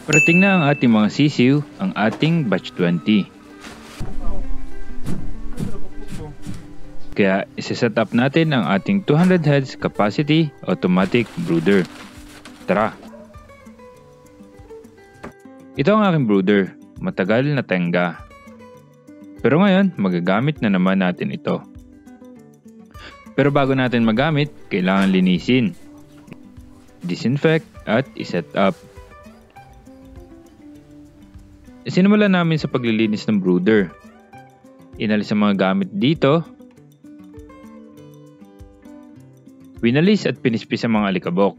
Parating na ang ating mga sisiw, ang ating batch 20. Kaya isa-set up natin ang ating 200 heads capacity automatic brooder. Tara! Ito ang aking brooder, matagal na tenga. Pero ngayon, magagamit na naman natin ito. Pero bago natin magamit, kailangan linisin, disinfect at iset up. Sinimulan namin sa paglilinis ng brooder. Inalis ang mga gamit dito. Winalis at pinispis ang mga alikabok.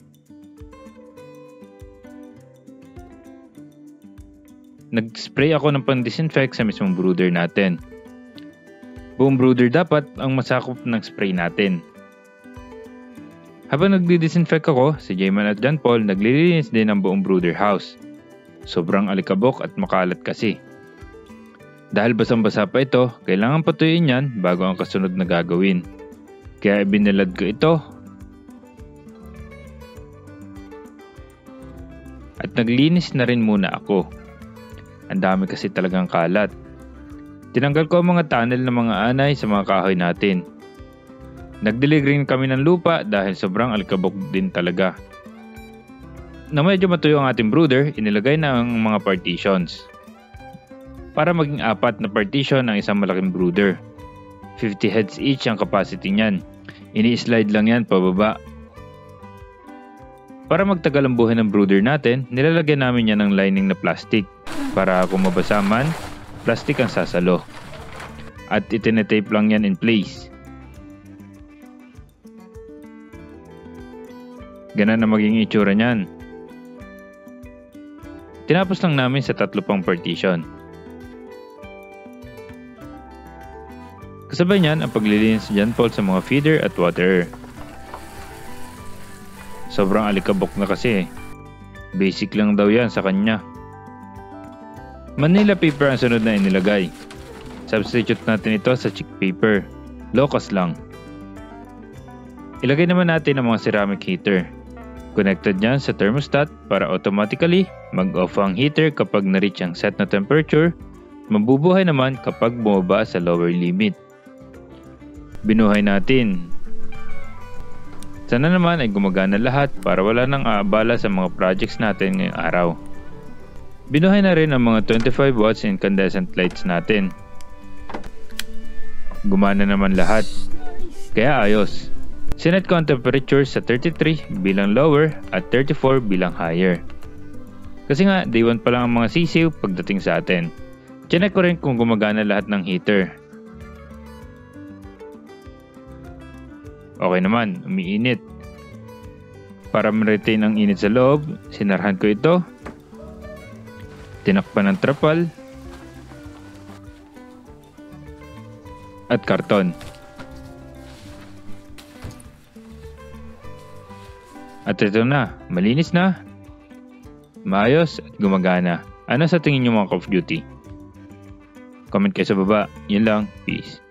Nag-spray ako ng pang-disinfect sa mismong brooder natin. Buong brooder dapat ang masakop ng spray natin. Habang nagdi-disinfect ako, si Jayman at John Paul naglilinis din ng buong brooder house. Sobrang alikabok at makalat kasi. Dahil basang-basa pa ito, kailangan patuyin yan bago ang kasunod na gagawin. Kaya ibinalad ko ito. At naglinis na rin muna ako. Ang dami kasi talagang kalat. Tinanggal ko ang mga tunnel ng mga anay sa mga kahoy natin. Nagdilig rin kami ng lupa dahil sobrang alikabok din talaga. Na medyo matuyo ang ating brooder, inilagay na ang mga partitions. Para maging 4 na partition ang isang malaking brooder. 50 heads each ang capacity niyan. Ini-slide lang yan pababa. Para magtagal ang buhay ng brooder natin, nilalagyan namin yan ng lining na plastic. Para kung mabasa man, plastic ang sasalo. At itinetape lang yan in place. Ganun na maging itsura niyan. Tinapos lang namin sa 3 pang partition. Kasabay niyan ang paglilinis ni John Paul sa mga feeder at waterer. Sobrang alikabok na kasi. Basic lang daw yan sa kanya. Manila paper ang sunod na inilagay. Substitute natin ito sa chick paper. Low cost lang. Ilagay naman natin ang mga ceramic heater. Connected yan sa thermostat para automatically mag-off ang heater kapag na-reach ang set na temperature, mabubuhay naman kapag bumaba sa lower limit. Binuhay natin. Sana naman ay gumagana lahat para wala nang aabala sa mga projects natin ngayong araw. Binuhay na rin ang mga 25 watts incandescent lights natin. Gumana naman lahat. Kaya ayos. Sinet ko ang temperature sa 33 bilang lower at 34 bilang higher. Kasi nga, day 1 pa lang ang mga sisiw pagdating sa atin. Chinek ko rin kung gumagana lahat ng heater. Okay naman, umiinit. Para ma-retain ang init sa loob, sinarhan ko ito. Tinakpan ng trapal. At karton. At ito na, malinis na, maayos at gumagana. Ano sa tingin nyo mga Call of Duty? Comment kayo sa baba. Yun lang. Peace.